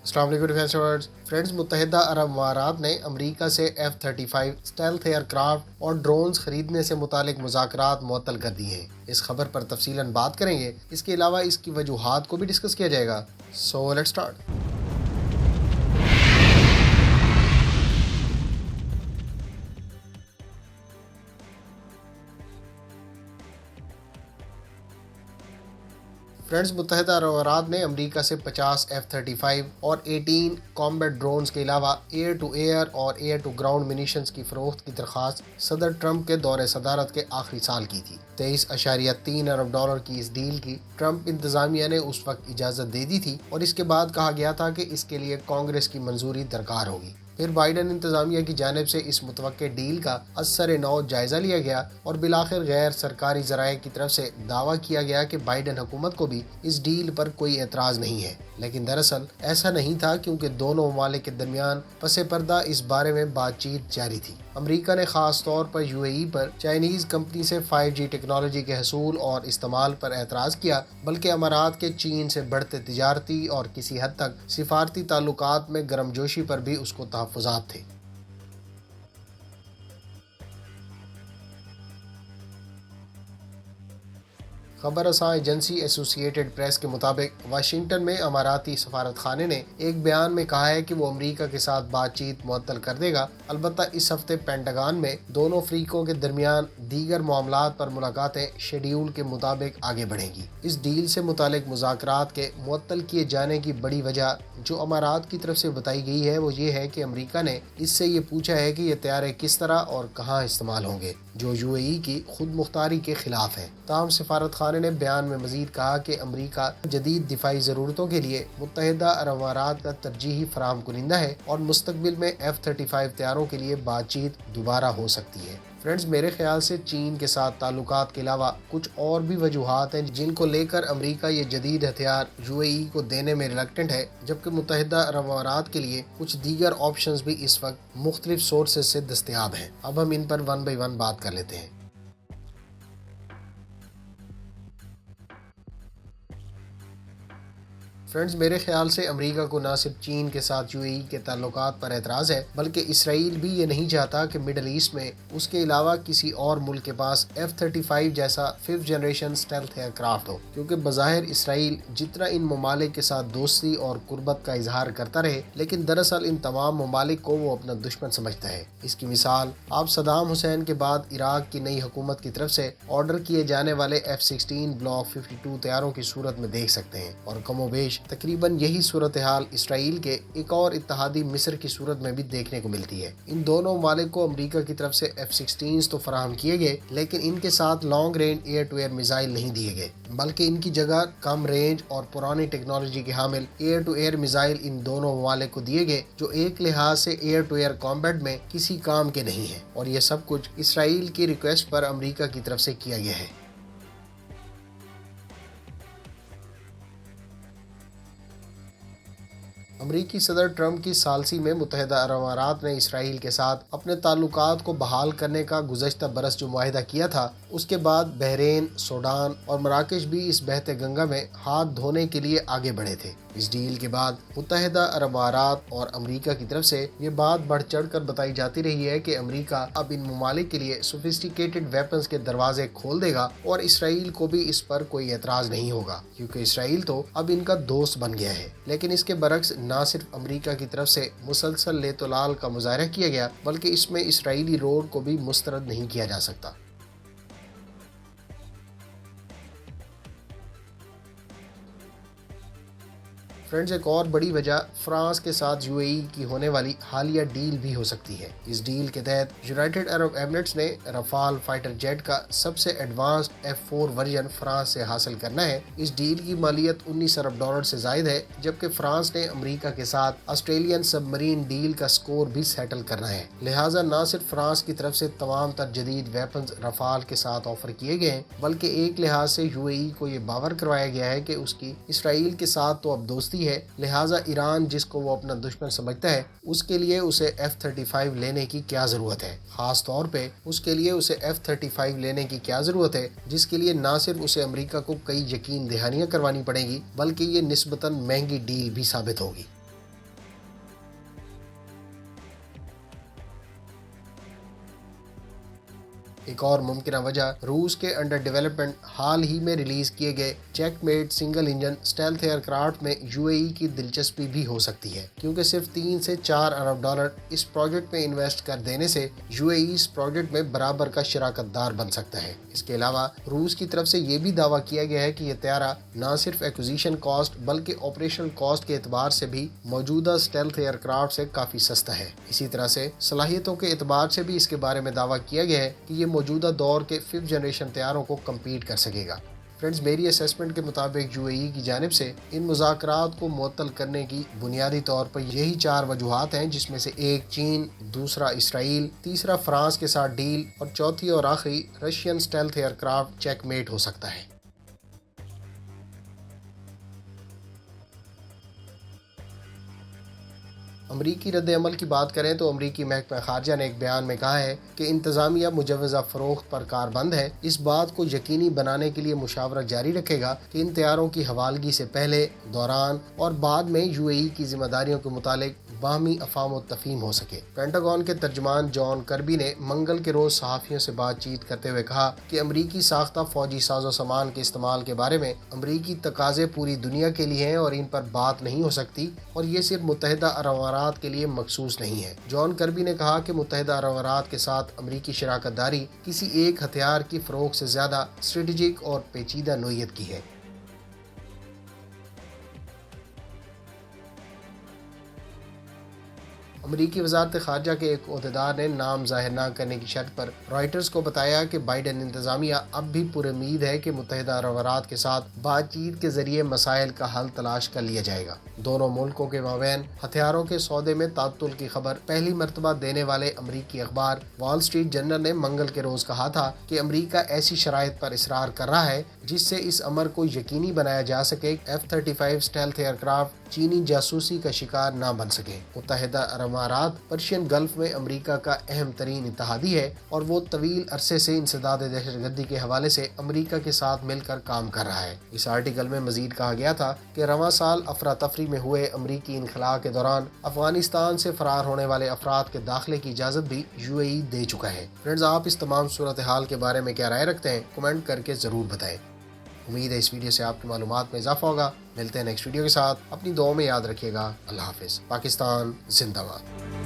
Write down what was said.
السلام علیکم فرینڈز، متحدہ عرب امارات نے امریکہ سے F-35 اسٹیلتھ ایئر کرافٹ اور ڈرونز خریدنے سے متعلق مذاکرات معطل کر دیے ہیں۔ اس خبر پر تفصیلاً بات کریں گے۔ اس کے علاوہ اس کی وجوہات کو بھی ڈسکس کیا جائے گا۔ So let's start. فرینڈز، متحدہ عرب امارات نے امریکہ سے 50 F-35 اور 18 کامبیٹ ڈرونز کے علاوہ ایئر ٹو ایئر اور ایئر ٹو گراؤنڈ منیشنز کی فروخت کی درخواست صدر ٹرمپ کے دور صدارت کے آخری سال کی تھی۔ 23.3 ارب ڈالر کی اس ڈیل کی ٹرمپ انتظامیہ نے اس وقت اجازت دے دی تھی اور اس کے بعد کہا گیا تھا کہ اس کے لیے کانگریس کی منظوری درکار ہوگی۔ پھر بائیڈن انتظامیہ کی جانب سے اس متوقع ڈیل کا ازسر نو جائزہ لیا گیا اور بالآخر غیر سرکاری ذرائع کی طرف سے دعویٰ کیا گیا کہ بائیڈن حکومت کو بھی اس ڈیل پر کوئی اعتراض نہیں ہے، لیکن دراصل ایسا نہیں تھا کیونکہ دونوں ممالک کے درمیان پس پردہ اس بارے میں بات چیت جاری تھی۔ امریکہ نے خاص طور پر UAE پر چائنیز کمپنی سے 5G ٹیکنالوجی کے حصول اور استعمال پر اعتراض کیا، بلکہ امارات کے چین سے بڑھتے تجارتی اور کسی حد تک سفارتی تعلقات میں گرمجوشی پر بھی اس کو تحفظات تھے۔ خبر رساں ایجنسی ایسوسی ایٹڈ پریس کے مطابق واشنگٹن میں اماراتی سفارت خانے نے ایک بیان میں کہا ہے کہ وہ امریکہ کے ساتھ بات چیت معطل کر دے گا، البتہ اس ہفتے پینٹاگان میں دونوں فریقوں کے درمیان دیگر معاملات پر ملاقاتیں شیڈیول کے مطابق آگے بڑھیں گی۔ اس ڈیل سے متعلق مذاکرات کے معطل کیے جانے کی بڑی وجہ جو امارات کی طرف سے بتائی گئی ہے وہ یہ ہے کہ امریکہ نے اس سے یہ پوچھا ہے کہ یہ طیارے کس طرح اور کہاں استعمال ہوں گے، جو UAE کی خود مختاری کے خلاف ہے۔ تاہم سفارت خانے نے بیان میں مزید کہا کہ امریکہ جدید دفاعی ضرورتوں کے لیے متحدہ عرب امارات کا ترجیحی فراہم کنندہ ہے اور مستقبل میں F-35 طیاروں کے لیے بات چیت دوبارہ ہو سکتی ہے۔ فرینڈز، میرے خیال سے چین کے ساتھ تعلقات کے علاوہ کچھ اور بھی وجوہات ہیں جن کو لے کر امریکہ یہ جدید ہتھیار UAE کو دینے میں ریلکٹنٹ ہے، جبکہ متحدہ عرب امارات کے لیے کچھ دیگر آپشنز بھی اس وقت مختلف سورسز سے دستیاب ہیں۔ اب ہم ان پر ون بائی ون بات کر لیتے ہیں۔ فرینڈز، میرے خیال سے امریکہ کو نہ صرف چین کے ساتھ UAE کے تعلقات پر اعتراض ہے، بلکہ اسرائیل بھی یہ نہیں چاہتا کہ مڈل ایسٹ میں اس کے علاوہ کسی اور ملک کے پاس F-35 جیسا 5th generation stealth aircraft ہو، کیونکہ بظاہر اسرائیل جتنا ان ممالک کے ساتھ دوستی اور قربت کا اظہار کرتا رہے، لیکن دراصل ان تمام ممالک کو وہ اپنا دشمن سمجھتا ہے۔ اس کی مثال آپ صدام حسین کے بعد عراق کی نئی حکومت کی طرف سے آرڈر کیے جانے والے F-16 بلاک 52 طیاروں کی صورت میں دیکھ سکتے ہیں، اور کم و بیش تقریباً یہی صورتحال اسرائیل کے ایک اور اتحادی مصر کی صورت میں بھی دیکھنے کو ملتی ہے۔ ان دونوں ممالک کو امریکہ کی طرف سے F-16 تو فراہم کیے گئے، لیکن ان کے ساتھ long range air to air missile نہیں دیے گئے، بلکہ ان کی جگہ کم رینج اور پرانی ٹیکنالوجی کے حامل ایئر ٹو ایئر میزائل ان دونوں ممالک کو دیے گئے، جو ایک لحاظ سے ایئر ٹو ایئر کامبیٹ میں کسی کام کے نہیں ہیں، اور یہ سب کچھ اسرائیل کی ریکویسٹ پر امریکہ کی طرف سے کیا گیا ہے۔ امریکی صدر ٹرمپ کی ثالثی میں متحدہ عرب امارات نے اسرائیل کے ساتھ اپنے تعلقات کو بحال کرنے کا گزشتہ برس جو معاہدہ کیا تھا، اس کے بعد بحرین، سوڈان اور مراکش بھی اس بہتے گنگا میں ہاتھ دھونے کے لیے آگے بڑھے تھے۔ اس ڈیل کے بعد متحدہ عرب امارات اور امریکہ کی طرف سے یہ بات بڑھ چڑھ کر بتائی جاتی رہی ہے کہ امریکہ اب ان ممالک کے لیے سوفسٹیکیٹڈ ویپنز کے دروازے کھول دے گا اور اسرائیل کو بھی اس پر کوئی اعتراض نہیں ہوگا، کیونکہ اسرائیل تو اب ان کا دوست بن گیا ہے۔ لیکن اس کے برعکس نہ صرف امریکہ کی طرف سے مسلسل لیت و لال کا مظاہرہ کیا گیا، بلکہ اس میں اسرائیلی رول کو بھی مسترد نہیں کیا جا سکتا۔ فرینڈز، ایک اور بڑی وجہ فرانس کے ساتھ UAE کی ہونے والی حالیہ ڈیل بھی ہو سکتی ہے۔ اس ڈیل کے تحت یونائٹڈ عرب ایمریٹس نے رافال فائٹر جیٹ کا سب سے ایڈوانسڈ F-4 ورژن فرانس سے حاصل کرنا ہے۔ اس ڈیل کی مالیت 19 ارب ڈالر سے زائد ہے، جبکہ فرانس نے امریکہ کے ساتھ آسٹریلین سب مرین ڈیل کا سکور بھی سیٹل کرنا ہے۔ لہٰذا نہ صرف فرانس کی طرف سے تمام تر جدید ویپنز رافال کے ساتھ آفر کیے گئے ہیں، بلکہ ایک لحاظ سے UAE کو یہ باور کروایا گیا ہے کہ اس کی اسرائیل کے ساتھ تو اب دوستی ہے، لہٰذا ایران جس کو وہ اپنا دشمن سمجھتا ہے، اس کے لیے اسے F-35 لینے کی کیا ضرورت ہے۔ خاص طور پہ اس کے لیے اسے F-35 لینے کی کیا ضرورت ہے، جس کے لیے نہ صرف اسے امریکہ کو کئی یقین دہانیاں کروانی پڑیں گی، بلکہ یہ نسبتاً مہنگی ڈیل بھی ثابت ہوگی۔ ایک اور ممکنہ وجہ روس کے انڈر ڈیولپمنٹ حال ہی میں ریلیز کیے گئے checkmate single engine stealth aircraft میں UAE کی دلچسپی بھی ہو سکتی ہے، کیونکہ صرف 3 سے 4 ارب ڈالر اس پروجیکٹ میں انویسٹ کر دینے سے UAE اس پروجیکٹ میں برابر کا شراکت دار بن سکتا ہے۔ اس کے علاوہ روس کی طرف سے یہ بھی دعویٰ کیا گیا ہے کہ یہ طیارہ نہ صرف ایکوزیشن کاسٹ بلکہ آپریشنل کاسٹ کے اعتبار سے بھی موجودہ اسٹیلتھ ایئر کرافٹ سے کافی سستا ہے۔ اسی طرح سے صلاحیتوں کے اعتبار سے بھی اس کے بارے میں دعویٰ کیا گیا ہے کہ یہ موجودہ دور کے 5th جنریشن طیاروں کو کمپیٹ کر سکے گا۔ فرینڈز، میری اسیسمنٹ کے مطابق UAE کی جانب سے ان مذاکرات کو معطل کرنے کی بنیادی طور پر یہی 4 وجوہات ہیں، جس میں سے ایک چین، دوسرا اسرائیل، تیسرا فرانس کے ساتھ ڈیل اور چوتھی اور آخری Russian stealth aircraft checkmate ہو سکتا ہے۔ امریکی رد عمل کی بات کریں تو امریکی محکمہ خارجہ نے ایک بیان میں کہا ہے کہ انتظامیہ مجوزہ فروخت پر کاربند ہے، اس بات کو یقینی بنانے کے لیے مشاورت جاری رکھے گا کہ ان طیاروں کی حوالگی سے پہلے، دوران اور بعد میں UAE کی ذمہ داریوں کے متعلق باہمی افہام و تفہیم ہو سکے۔ پینٹاگون کے ترجمان جان کربی نے منگل کے روز صحافیوں سے بات چیت کرتے ہوئے کہا کہ امریکی ساختہ فوجی ساز و سامان کے استعمال کے بارے میں امریکی تقاضے پوری دنیا کے لیے ہیں اور ان پر بات نہیں ہو سکتی، اور یہ صرف متحدہ عرب امارات کے لیے مخصوص نہیں ہے۔ جان کربی نے کہا کہ متحدہ عرب امارات کے ساتھ امریکی شراکت داری کسی ایک ہتھیار کی فروخت سے زیادہ اسٹریٹجک اور پیچیدہ نوعیت کی ہے۔ امریکی وزارت خارجہ کے ایک عہدیدار نے نام ظاہر نہ کرنے کی شرط پر رائٹرز کو بتایا کہ بائیڈن انتظامیہ اب بھی پر امید ہے کہ متحدہ عرب امارات کے ساتھ بات چیت کے ذریعے مسائل کا حل تلاش کر لیا جائے گا۔ دونوں ملکوں کے مابین ہتھیاروں کے سودے میں تعطل کی خبر پہلی مرتبہ دینے والے امریکی اخبار وال اسٹریٹ جرنل نے منگل کے روز کہا تھا کہ امریکہ ایسی شرائط پر اصرار کر رہا ہے جس سے اس امر کو یقینی بنایا جا سکے F-35 اسٹیلتھ ایئر کرافٹ چینی جاسوسی کا شکار نہ بن سکے۔ متحدہ عرب امارات پرشین گلف میں امریکہ کا اہم ترین اتحادی ہے اور وہ طویل عرصے سے انسداد دہشت گردی کے حوالے سے امریکہ کے ساتھ مل کر کام کر رہا ہے۔ اس آرٹیکل میں مزید کہا گیا تھا کہ رواں سال افراتفری میں ہوئے امریکی انخلاء کے دوران افغانستان سے فرار ہونے والے افراد کے داخلے کی اجازت بھی UAE دے چکا ہے۔ فرینڈز، آپ اس تمام صورتحال کے بارے میں کیا رائے رکھتے ہیں؟ کمنٹ کر کے ضرور بتائیں۔ امید ہے اس ویڈیو سے آپ کی معلومات میں اضافہ ہوگا۔ ملتے ہیں نیکسٹ ویڈیو کے ساتھ، اپنی دعاؤں میں یاد رکھیے گا۔ اللہ حافظ۔ پاکستان زندہ باد۔